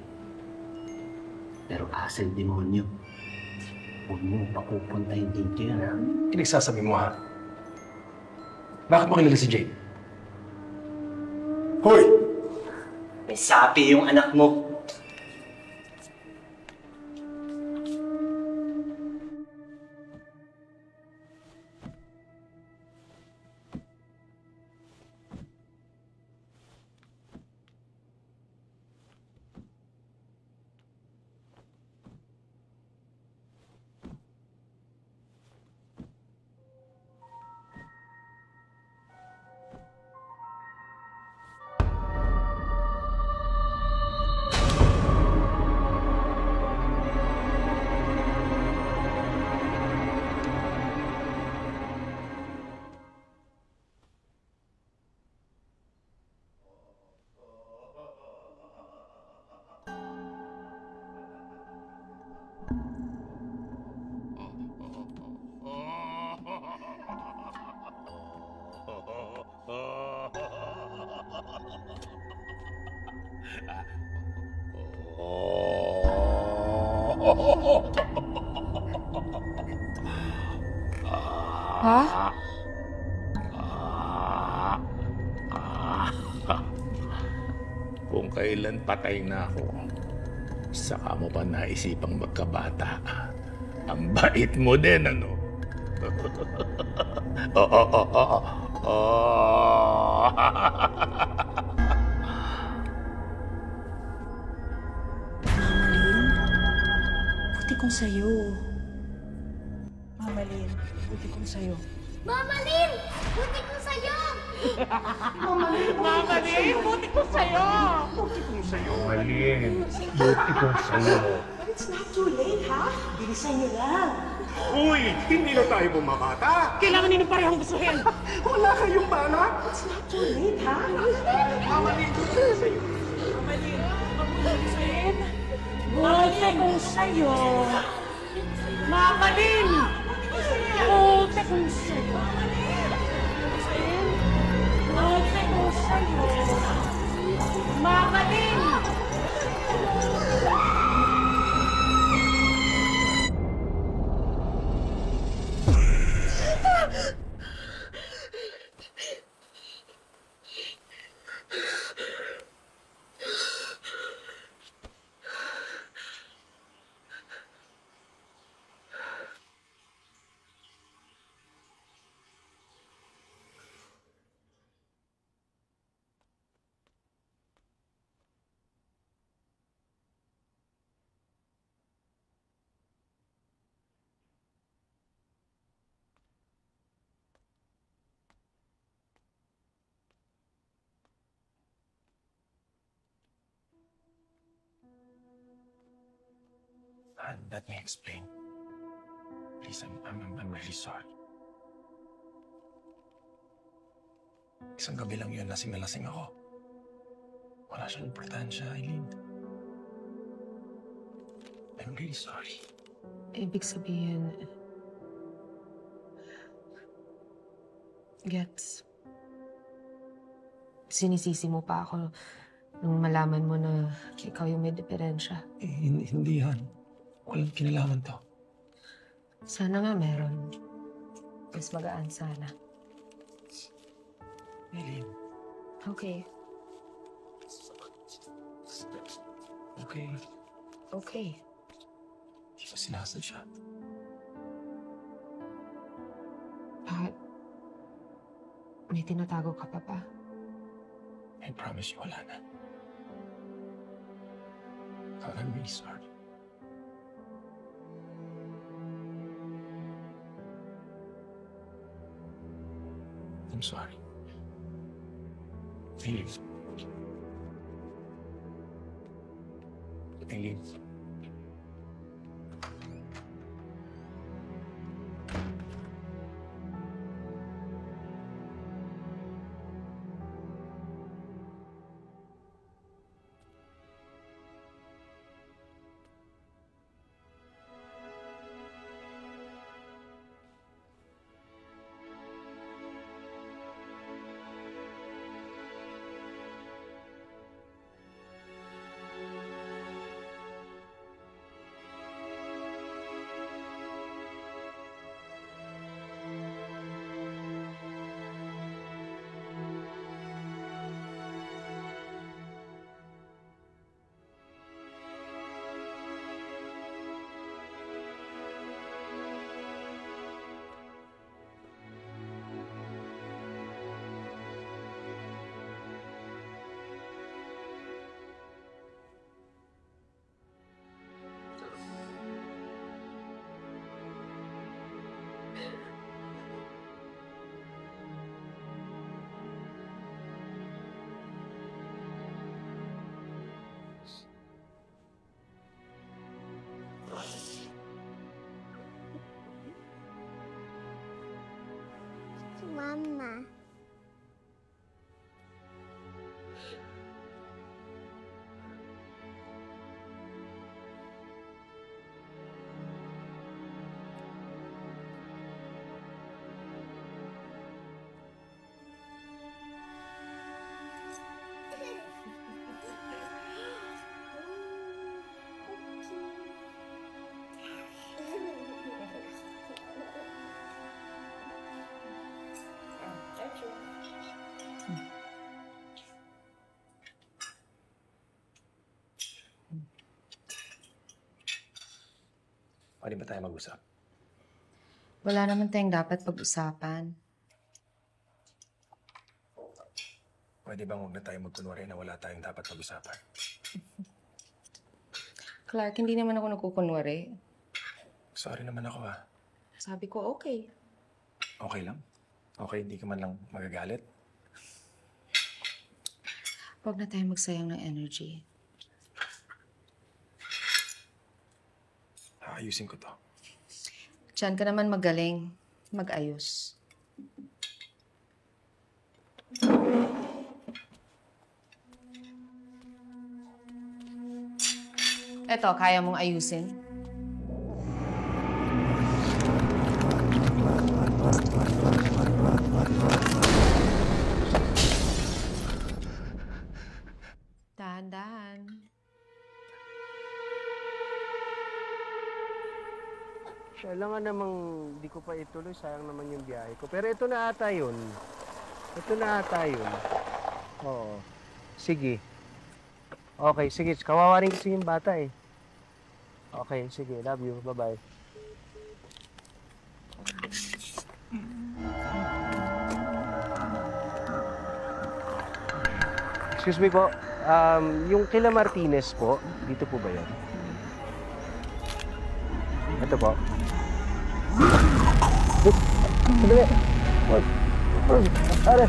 Pero asal demonyo. Huwag mo papupuntahin dito yun, ha? Pinagsasabi mo, ha? Bakit mo kilala si Jade? Hoy! May sapi yung anak mo. Ha? Kung kailan patay na ako, saka mo pa naisipang magkabata. Ang bait mo din, ano? Buti kong sa'yo. Mama Lynn, buti kong sa'yo. Mama Lynn! Buti ko sa'yo! Mama Lynn, buti ko sa'yo! Buti kong sa'yo, Malin. Buti kong sa'yo. But it's not too late, ha? Bilisan niyo lang. Uy, hindi na tayo bumabata. Kailangan ninyo parehong gustuhin. Wala kayong balak. It's not too late, ha? Mama Lynn, buti ko sa'yo. Mama Lynn, mabubusin. Buti kong sa'yo. Mama Lynn! Buti kong sa'yo. Buti kong sa'yo. Mama Lynn! Let me explain. Please, I'm really sorry. Isang gabi lang yun, lasing na lasing ako. Wala siyang importansya, Eileen. I'm really sorry. Ibig sabihin, gets, sinisisi mo pa ako nung malaman mo na ikaw yung may diferensya. Hindi yan. Walang kinalaman to. Sana nga meron. Mas magaan sana. Eileen. Okay. Okay. Okay. Hindi ko sinasadya. Bakit? May tinatago ka pa ba? I promise you, wala na. I'm really sorry. I'm sorry. Eileen. Eileen. Mama. Pwede ba tayo mag-usap? Wala naman tayong dapat pag-usapan. Pwede bang huwag na tayo magkunwari na wala tayong dapat pag-usapan? Clark, hindi naman ako nagkukunwari. Sorry naman ako Sabi ko, okay. Okay lang? Okay, hindi ka man lang magagalit? Huwag na tayo magsayang ng energy. Ayusin ko to. Diyan ka naman magaling. Mag-ayos. Eto, kaya mong ayusin? Dahan-dahan. Kailangan namang di ko pa ituloy, sayang naman yung biyahe ko. Pero ito na ata yun. Ito na ata yun. Oo. Sige. Okay, sige. Kawawa rin kasi yung bata eh. Okay, sige. Love you. Bye-bye. Excuse me po. Yung kila Martinez po, dito po ba yan? Ito po. Sandali. Are.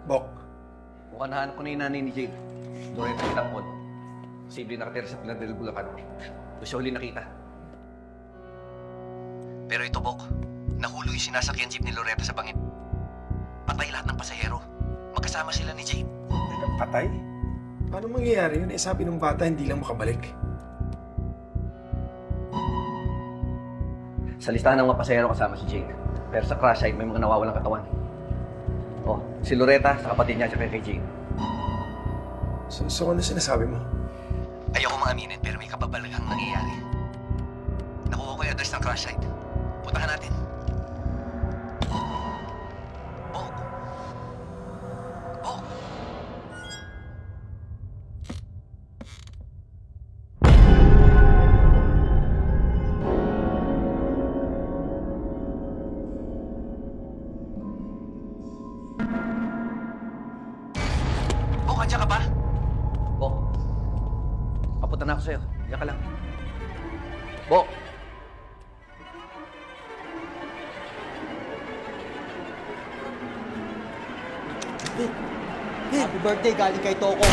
Bok, Mukhang nahanap ko na yung nanay ni Jade. Loretta Kitapon. Posible nakatira sa Pilar del Bulacan. Doon siya huli nakita. Pero ito, Bok. Nahulog yung sinasakyan jeep ni Loretta sa bangin. Patay lahat ng pasahero. Magkasama sila ni Jade. patay? Paano mangyayari yun? Eh, sabi ng bata, hindi lang makabalik. Sa listahan ng mga pasahero kasama si Jade. Pero sa crash site, may mga nawawalang katawan. Oh, si Loretta, sa kapatid niya, at kay Jade. So ano sinasabi mo? Ayoko maaminin, pero may kababalaghang nangyayari. Nakuha ko yung address ng crash site. Puntahan natin. Bok! Bok! Bok, andiyan ka ba? Bok, papunta na ako sa'yo. Diyan ka lang. Bok! Happy birthday, galing kay Toko.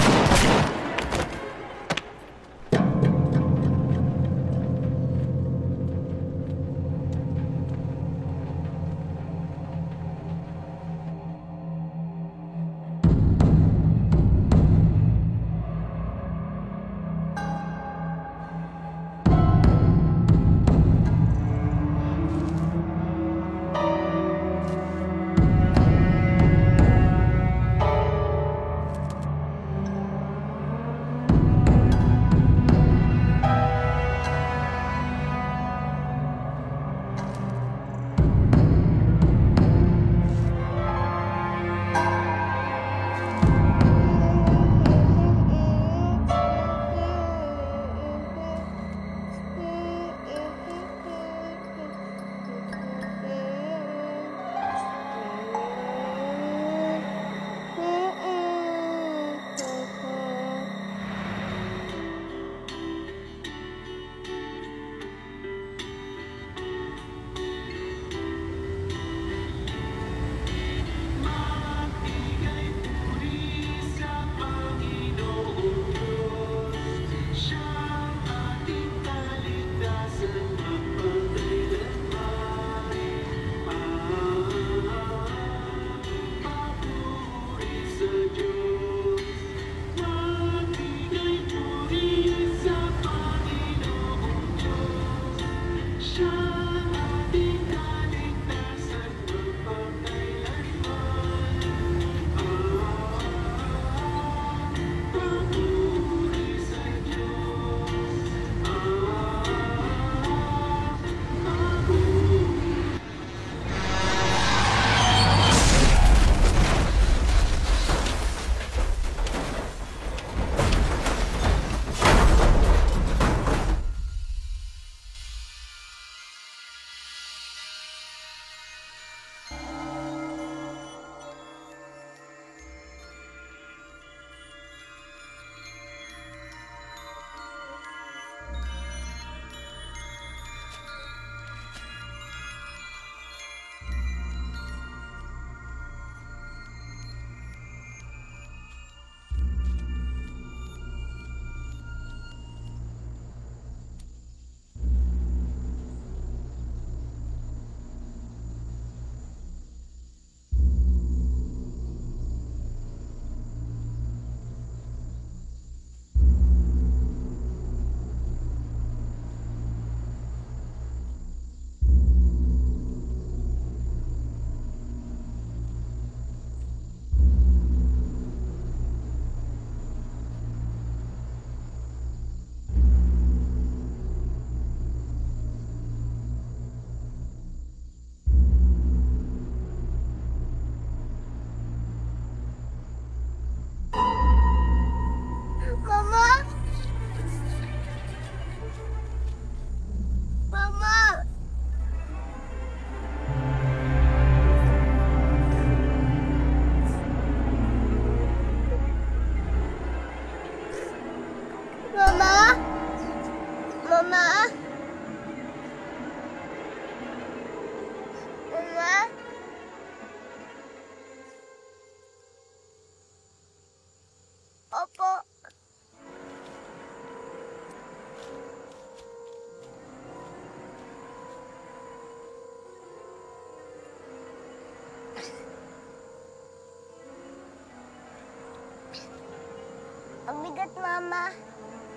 Ang bigat, Mama.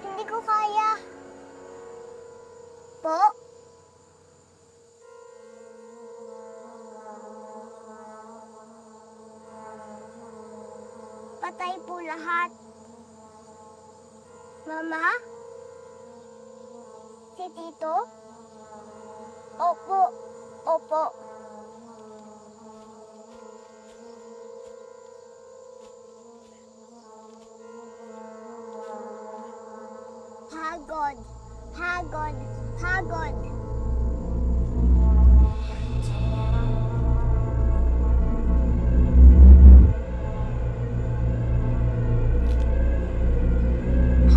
Hindi ko kaya. Po? Patay po lahat. Mama? Si Tito? Opo. Opo. Hagod. Hagod. Hagod.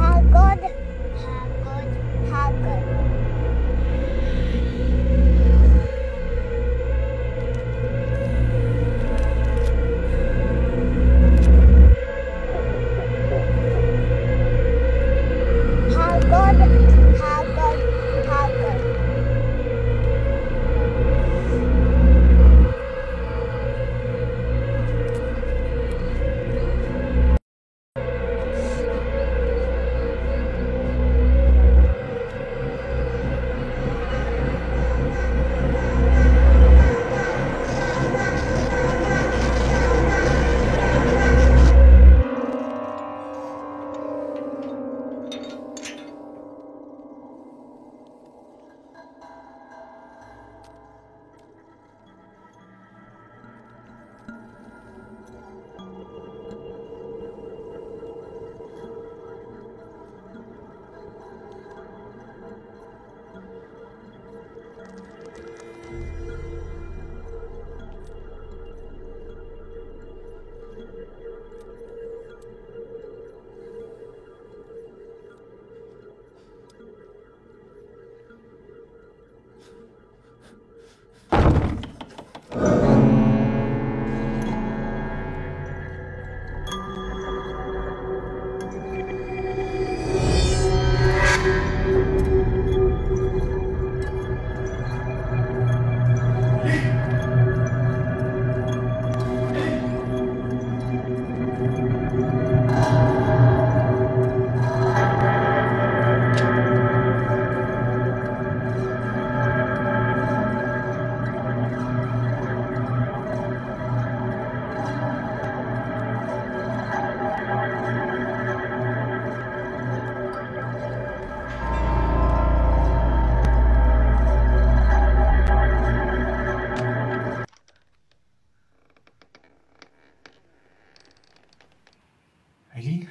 Hagod. Hagod. Hagod. Hagod. Hagod. Hagod. Eileen?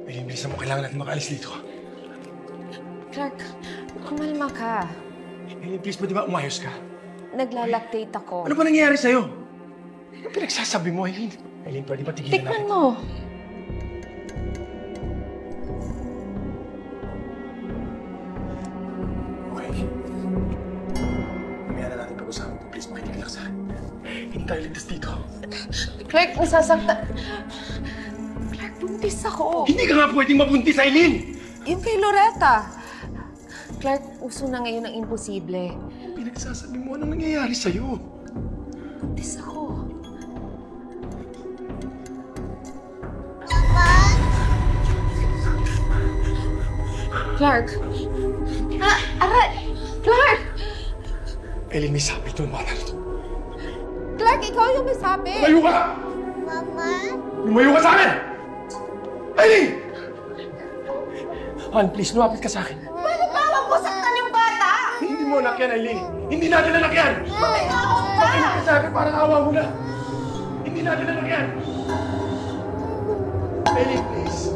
Eileen, bilisan mo. Kailangan natin makaalis dito. Clark, kumalma ka. Eileen, please, pwede ba umayos ka? Naglalactate ako. Ano ba nangyayari sa'yo? Ano pinagsasabi mo, Eileen? Eileen, pwede ba tigilan natin? Tikman mo. Okay. Mamaya na natin pag-usapan po. Please, makinig lang sa akin. Hindi tayo ligtas dito. Clark, nasasaktan. Clark, buntis ako. Hindi ka nga pwedeng mabuntis, Eileen! Yung kay Loretta. Clark, uso na ngayon ang imposible. Pinagsasabi mo, anong nangyayari sa'yo? Buntis ako. Clark! Aray! Clark! Eileen, may sabi ito yung bata nito. Clark, ikaw yung may sabi! Lumayo ka! Mama? Lumayo ka sa akin! Eileen! Han, please, lumapit ka sa akin. Bakit bawang mo saktan yung bata? Hindi mo anak yan, Eileen. Hindi natin anak yan! Bakit bawang ka? Makinig ka sa akin, parang awa mo na. Hindi natin anak yan! Eileen, please.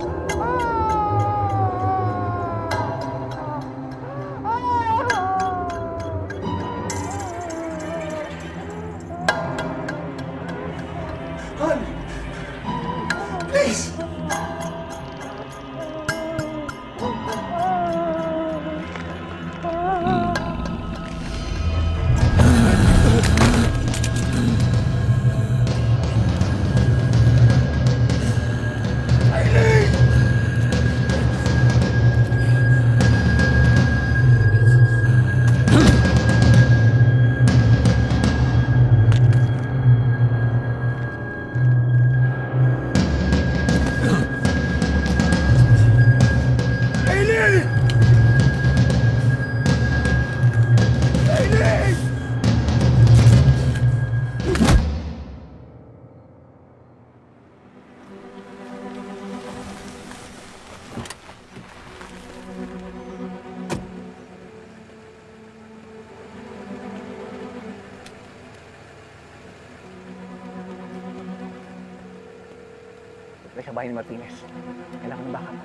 sa bahay ni Martinez. Kailangan ng backup.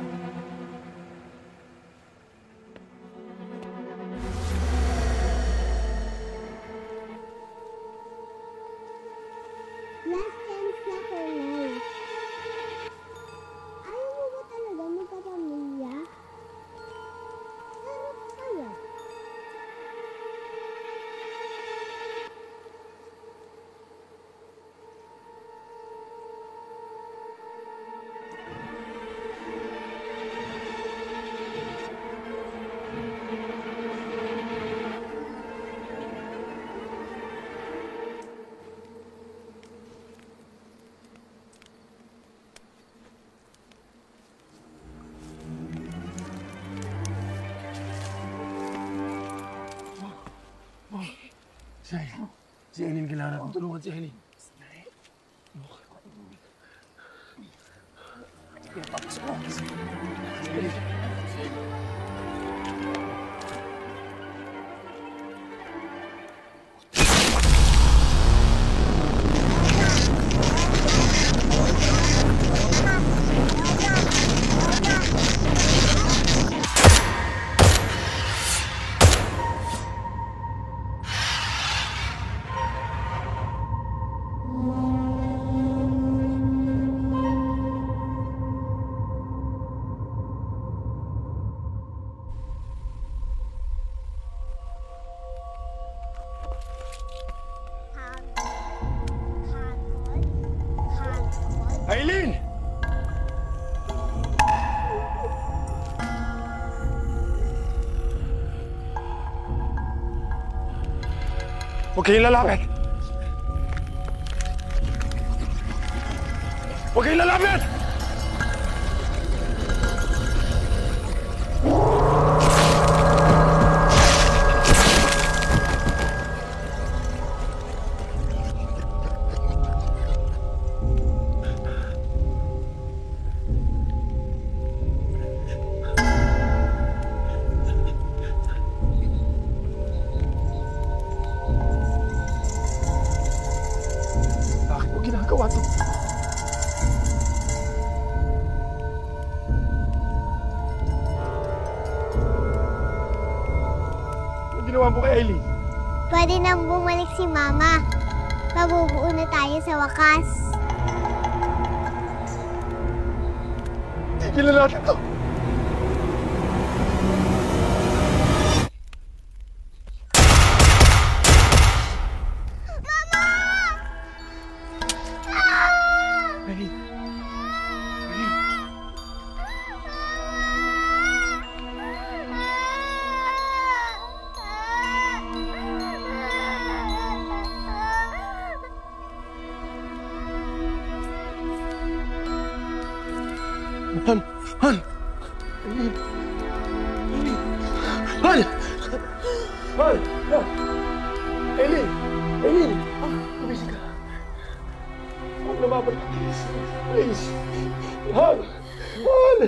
Last chance na, Colonel. Ayaw mo ba talaga magkapamilya? Sarap kaya. Si Eileen, kailangan akong tulungan si Eileen. Eileen! Huwag kayong lalapit! Huwag kayong lalapit! Bakit mo ginagawa to? Ano ginawa mo kay Eileen? Pwede nang bumalik si Mama. Mabubuo na tayo sa wakas. Tigilan natin to! Eileen! Eileen! Han! Han! Eileen! Eileen! Han! Han! Han! Eileen! Eileen! Gumising ka. Huwag na babalik. Please! Han! Han!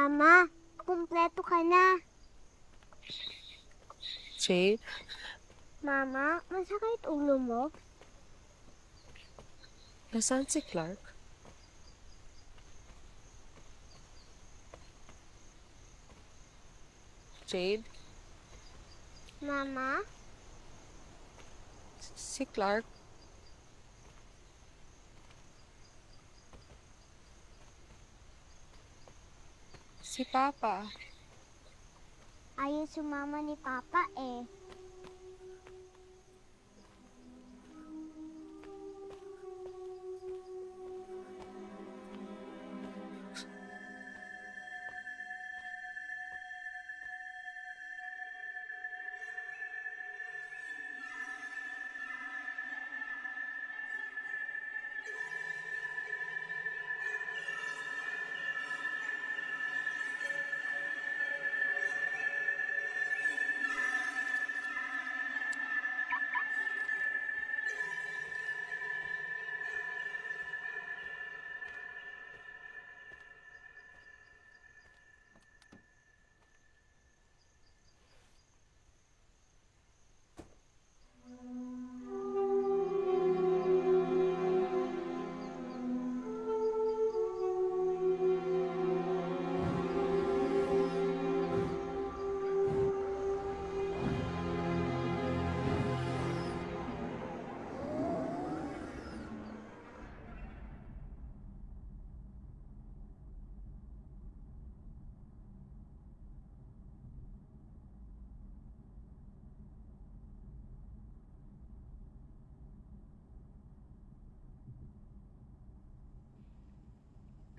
Mama, kumpleto ka na. Jade? Mama, masakit ulo mo? Nasaan si Clark? Jade? Mama? Si Clark? Si Papa? Ayaw sumama ni Papa eh.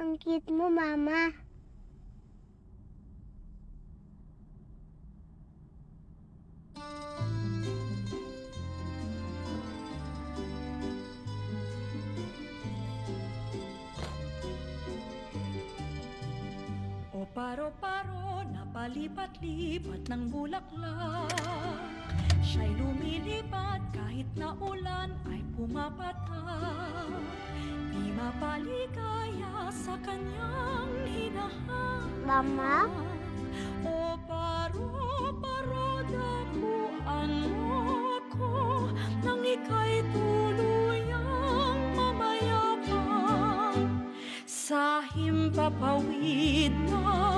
Ang cute mo, Mama. O paro-paro na palipat-lipat ng bulaklak. Siya'y lumilipad kahit na ulan ay pumapatak. Di mapaligaya sa kanyang hinahanap. Mama? O paro-paro dakuan mo ako nang ika'y tuluyang mamayabang. Sa himpapawid na